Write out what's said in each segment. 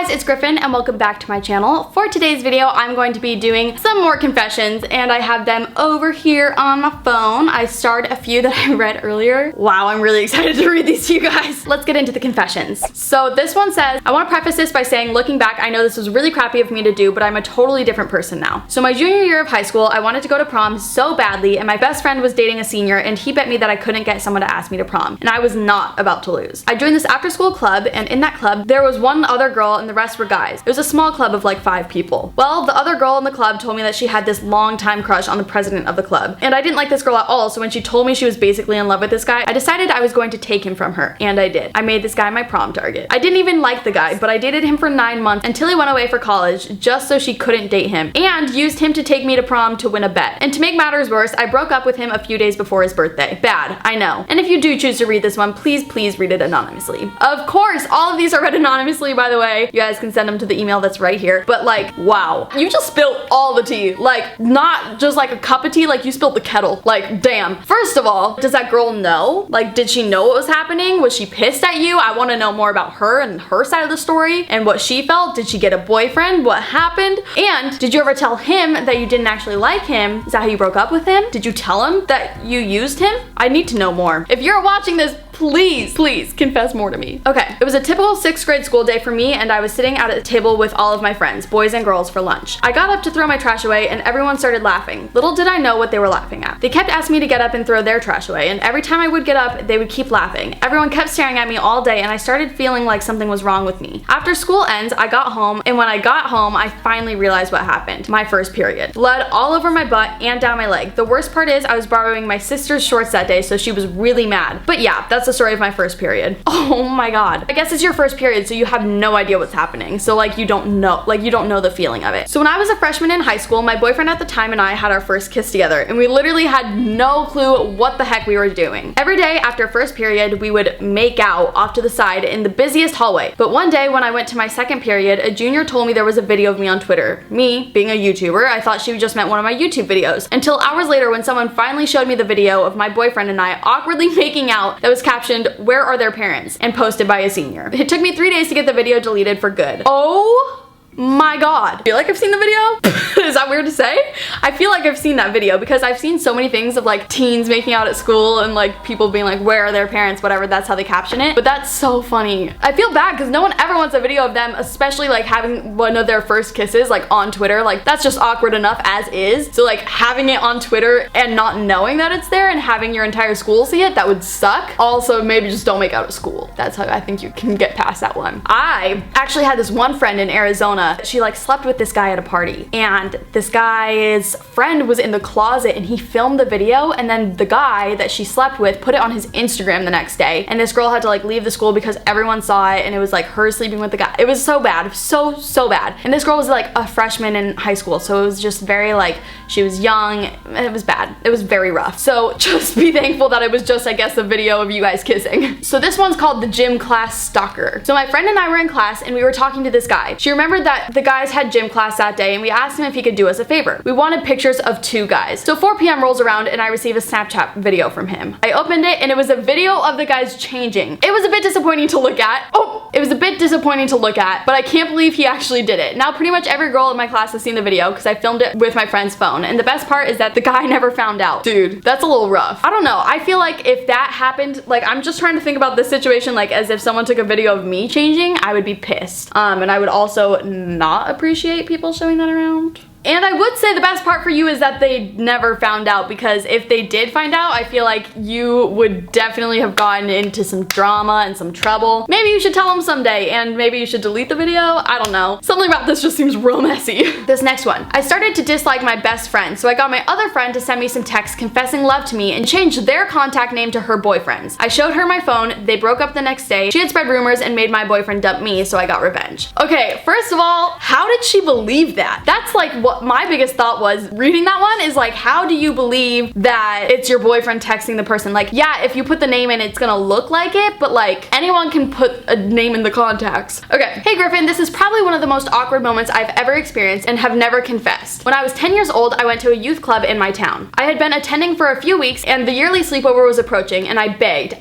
guys, it's Griffin and welcome back to my channel. For today's video, I'm going to be doing some more confessions and I have them over here on my phone. I starred a few that I read earlier. Wow, I'm really excited to read these to you guys. Let's get into the confessions. So this one says, I want to preface this by saying, looking back, I know this was really crappy of me to do, but I'm a totally different person now. So my junior year of high school, I wanted to go to prom so badly and my best friend was dating a senior and he bet me that I couldn't get someone to ask me to prom. And I was not about to lose. I joined this after school club and in that club, there was one other girl and the rest were guys. It was a small club of like 5 people. Well, the other girl in the club told me that she had this long time crush on the president of the club. And I didn't like this girl at all, so when she told me she was basically in love with this guy, I decided I was going to take him from her. And I did. I made this guy my prom target. I didn't even like the guy, but I dated him for 9 months until he went away for college just so she couldn't date him. And used him to take me to prom to win a bet. And to make matters worse, I broke up with him a few days before his birthday. Bad, I know. And if you do choose to read this one, please read it anonymously. Of course, all of these are read anonymously, by the way. You guys can send them to the email that's right here. But like, wow. You just spilled all the tea. Like, not just like a cup of tea, like you spilled the kettle. Like, damn. First of all, does that girl know? Like, did she know what was happening? Was she pissed at you? I want to know more about her and her side of the story and what she felt. Did she get a boyfriend? What happened? And did you ever tell him that you didn't actually like him? Is that how you broke up with him? Did you tell him that you used him? I need to know more. If you're watching this, please confess more to me. Okay, it was a typical 6th grade school day for me and I was sitting at a table with all of my friends, boys and girls, for lunch. I got up to throw my trash away and everyone started laughing. Little did I know what they were laughing at. They kept asking me to get up and throw their trash away and every time I would get up, they would keep laughing. Everyone kept staring at me all day and I started feeling like something was wrong with me. After school ends, I got home and when I got home, I finally realized what happened. My first period. Blood all over my butt and down my leg. The worst part is I was borrowing my sister's shorts that day, so she was really mad. But yeah, that's the story of my first period. Oh my god. I guess it's your first period, so you have no idea what's happening. So like you don't know the feeling of it. So when I was a freshman in high school, my boyfriend at the time and I had our first kiss together and we literally had no clue what the heck we were doing. Every day after first period, we would make out off to the side in the busiest hallway. But one day when I went to my second period, a junior told me there was a video of me on Twitter. Me, being a YouTuber, I thought she just meant one of my YouTube videos. Until hours later when someone finally showed me the video of my boyfriend and I awkwardly making out that was captioned, "Where are their parents?" and posted by a senior. It took me 3 days to get the video deleted for good. Oh my god. I feel like I've seen the video. Is that weird to say? I feel like I've seen that video because I've seen so many things of like teens making out at school and like people being like, "Where are their parents?" whatever, that's how they caption it. But that's so funny. I feel bad because no one ever wants a video of them, especially like having one of their first kisses like on Twitter. Like that's just awkward enough as is. So like having it on Twitter and not knowing that it's there and having your entire school see it, that would suck. Also, maybe just don't make out at school. That's how I think you can get past that one. I actually had this one friend in Arizona. She like slept with this guy at a party and this guy's friend was in the closet and he filmed the video and then the guy that she slept with put it on his Instagram the next day and this girl had to like leave the school because everyone saw it and it was like her sleeping with the guy. It was so bad, so bad. And this girl was like a freshman in high school, so it was just very like, she was young. It was bad. It was very rough. So just be thankful that it was just, I guess, a video of you guys kissing. So this one's called the gym class stalker. So my friend and I were in class and we were talking to this guy. She remembered that the guys had gym class that day and we asked him if he could do us a favor. We wanted pictures of 2 guys. So 4 p.m. rolls around and I receive a Snapchat video from him. I opened it and it was a video of the guys changing. It was a bit disappointing to look at. It was a bit disappointing to look at, but I can't believe he actually did it. Now pretty much every girl in my class has seen the video because I filmed it with my friend's phone. And the best part is that the guy never found out. Dude, that's a little rough. I don't know. I feel like if that happened, like I'm just trying to think about this situation like as if someone took a video of me changing, I would be pissed. And I would also not appreciate people showing that around. And I would say the best part for you is that they never found out, because if they did find out, I feel like you would definitely have gotten into some drama and some trouble. Maybe you should tell them someday and maybe you should delete the video. I don't know. Something about this just seems real messy. This next one. I started to dislike my best friend, so I got my other friend to send me some texts confessing love to me and changed their contact name to her boyfriend's. I showed her my phone, they broke up the next day. She had spread rumors and made my boyfriend dump me, so I got revenge. Okay, first of all, how did she believe that? That's like what my biggest thought was reading that one is like, how do you believe that it's your boyfriend texting the person? Like, yeah, if you put the name in, it's gonna look like it, but like anyone can put a name in the contacts. Okay. Hey Griffin, this is probably one of the most awkward moments I've ever experienced and have never confessed. When I was 10 years old, I went to a youth club in my town. I had been attending for a few weeks and the yearly sleepover was approaching and I begged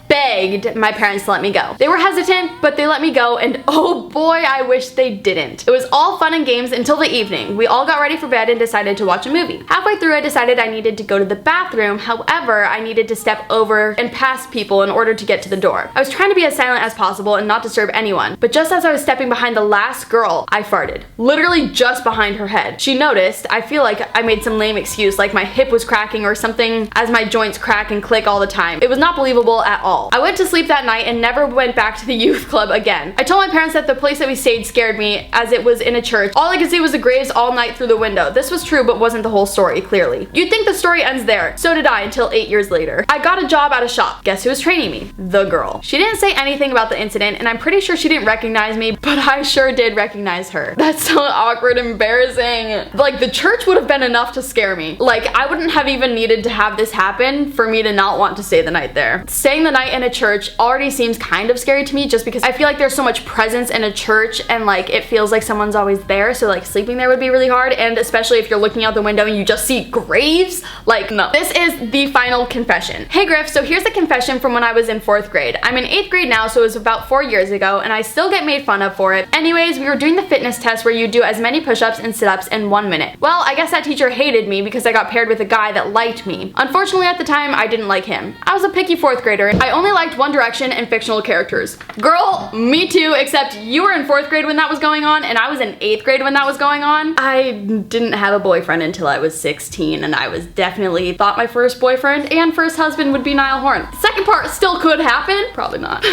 begged my parents to let me go. They were hesitant, but they let me go, and oh boy, I wish they didn't. It was all fun and games until the evening. We all got ready for bed and decided to watch a movie. Halfway through, I decided I needed to go to the bathroom. However, I needed to step over and past people in order to get to the door. I was trying to be as silent as possible and not disturb anyone, but just as I was stepping behind the last girl, I farted. Literally just behind her head. She noticed. I feel like I made some lame excuse, like my hip was cracking or something, as my joints crack and click all the time. It was not believable at all. I went to sleep that night and never went back to the youth club again. I told my parents that the place that we stayed scared me, as it was in a church. All I could see was the graves all night through the window. This was true, but wasn't the whole story, clearly. You'd think the story ends there. So did I, until 8 years later. I got a job at a shop. Guess who was training me? The girl. She didn't say anything about the incident, and I'm pretty sure she didn't recognize me, but I sure did recognize her. That's so awkward and embarrassing. Like, the church would have been enough to scare me. Like, I wouldn't have even needed to have this happen for me to not want to stay the night there. Staying the night in a church already seems kind of scary to me, just because I feel like there's so much presence in a church and like it feels like someone's always there, so like sleeping there would be really hard, and especially if you're looking out the window and you just see graves, like no. This is the final confession. Hey Griff, so here's a confession from when I was in 4th grade. I'm in 8th grade now, so it was about 4 years ago, and I still get made fun of for it. Anyways, we were doing the fitness test where you do as many push-ups and sit-ups in 1 minute. Well, I guess that teacher hated me because I got paired with a guy that liked me. Unfortunately, at the time, I didn't like him. I was a picky 4th grader. I only liked One Direction and fictional characters. Girl, me too, except you were in 4th grade when that was going on, and I was in 8th grade when that was going on. I didn't have a boyfriend until I was 16, and I was definitely thought my first boyfriend and first husband would be Niall Horan. The second part still could happen. Probably not.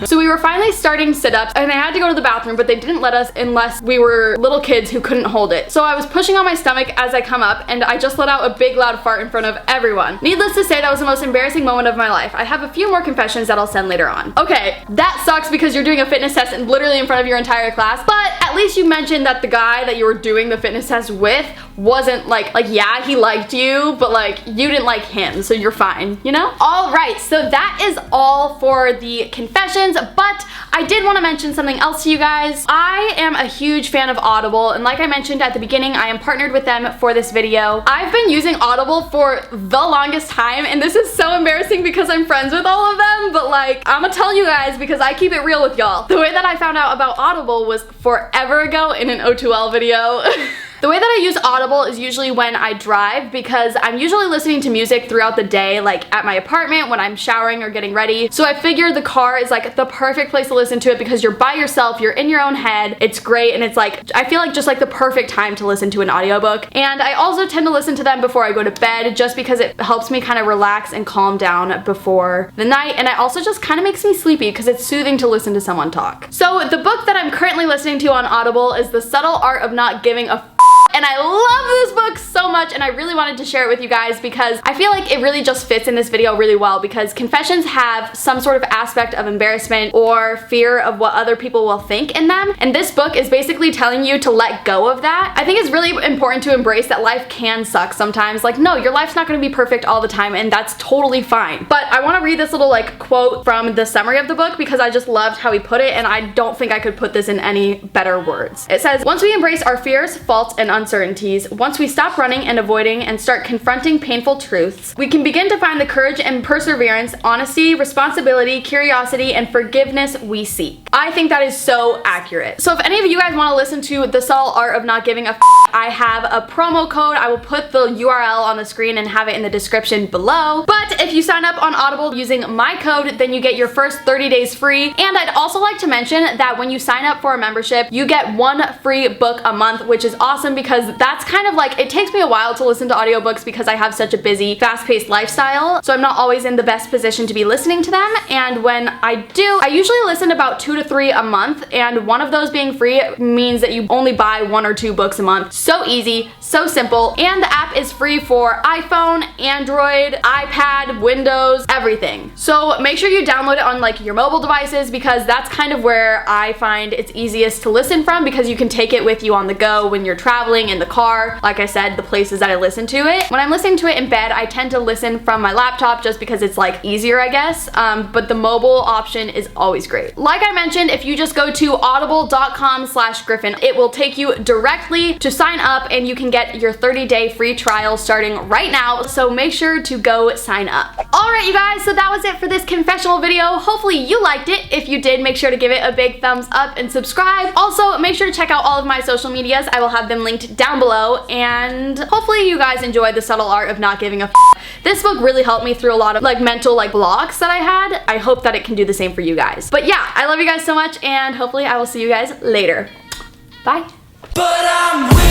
So we were finally starting sit-ups, and I had to go to the bathroom, but they didn't let us unless we were little kids who couldn't hold it. So I was pushing on my stomach as I come up, and I just let out a big loud fart in front of everyone. Needless to say, that was the most embarrassing moment of my life. I have a few more confessions that I'll send later on. Okay, that sucks because you're doing a fitness test and literally in front of your entire class, but at least you mentioned that the guy that you were doing the fitness test with wasn't like yeah, he liked you, but like you didn't like him, so you're fine, you know? Alright, so that is all for the confessions, but I did want to mention something else to you guys. I am a huge fan of Audible, and like I mentioned at the beginning, I am partnered with them for this video. I've been using Audible for the longest time, and this is so embarrassing because I'm friends with all of them, but like, I'm gonna tell you guys because I keep it real with y'all. The way that I found out about Audible was forever ago in an O2L video. The way that I use Audible is usually when I drive, because I'm usually listening to music throughout the day, like at my apartment, when I'm showering or getting ready. So I figured the car is like the perfect place to listen to it because you're by yourself, you're in your own head, it's great, and it's like, I feel like just like the perfect time to listen to an audiobook. And I also tend to listen to them before I go to bed just because it helps me kind of relax and calm down before the night, and it also just kind of makes me sleepy because it's soothing to listen to someone talk. So the book that I'm currently listening to on Audible is The Subtle Art of Not Giving a and I love this book so much, and I really wanted to share it with you guys because I feel like it really just fits in this video really well, because confessions have some sort of aspect of embarrassment or fear of what other people will think in them, and this book is basically telling you to let go of that. I think it's really important to embrace that life can suck sometimes. Like, no, your life's not going to be perfect all the time, and that's totally fine. But I want to read this little like quote from the summary of the book because I just loved how he put it, and I don't think I could put this in any better words. It says, "Once we embrace our fears, faults, and uncertainties, once we stop running and avoiding and start confronting painful truths, we can begin to find the courage and perseverance, honesty, responsibility, curiosity, and forgiveness we seek." I think that is so accurate. So if any of you guys want to listen to The Subtle Art of Not Giving a I have a promo code. I will put the URL on the screen and have it in the description below. But if you sign up on Audible using my code, then you get your first 30 days free. And I'd also like to mention that when you sign up for a membership, you get 1 free book a month, which is awesome because that's kind of like, it takes me a while to listen to audiobooks because I have such a busy, fast-paced lifestyle. So I'm not always in the best position to be listening to them. And when I do, I usually listen to about 2 to 3 a month. And one of those being free means that you only buy 1 or 2 books a month. So easy, so simple. And the app is free for iPhone, Android, iPad, Windows, everything. So make sure you download it on like your mobile devices because that's kind of where I find it's easiest to listen from, because you can take it with you on the go when you're traveling traveling, in the car, like I said, the places that I listen to it. When I'm listening to it in bed, I tend to listen from my laptop just because it's like easier, I guess, but the mobile option is always great. Like I mentioned, if you just go to audible.com/Griffin, it will take you directly to sign up and you can get your 30-day free trial starting right now, so make sure to go sign up. Alright you guys, so that was it for this confessional video. Hopefully you liked it. If you did, make sure to give it a big thumbs up and subscribe. Also, make sure to check out all of my social medias. I will have them linked down below, and hopefully you guys enjoyed The Subtle Art of Not Giving a F. This book really helped me through a lot of like mental like blocks that I had. I hope that it can do the same for you guys. But yeah, I love you guys so much, and hopefully I will see you guys later. Bye. But I'm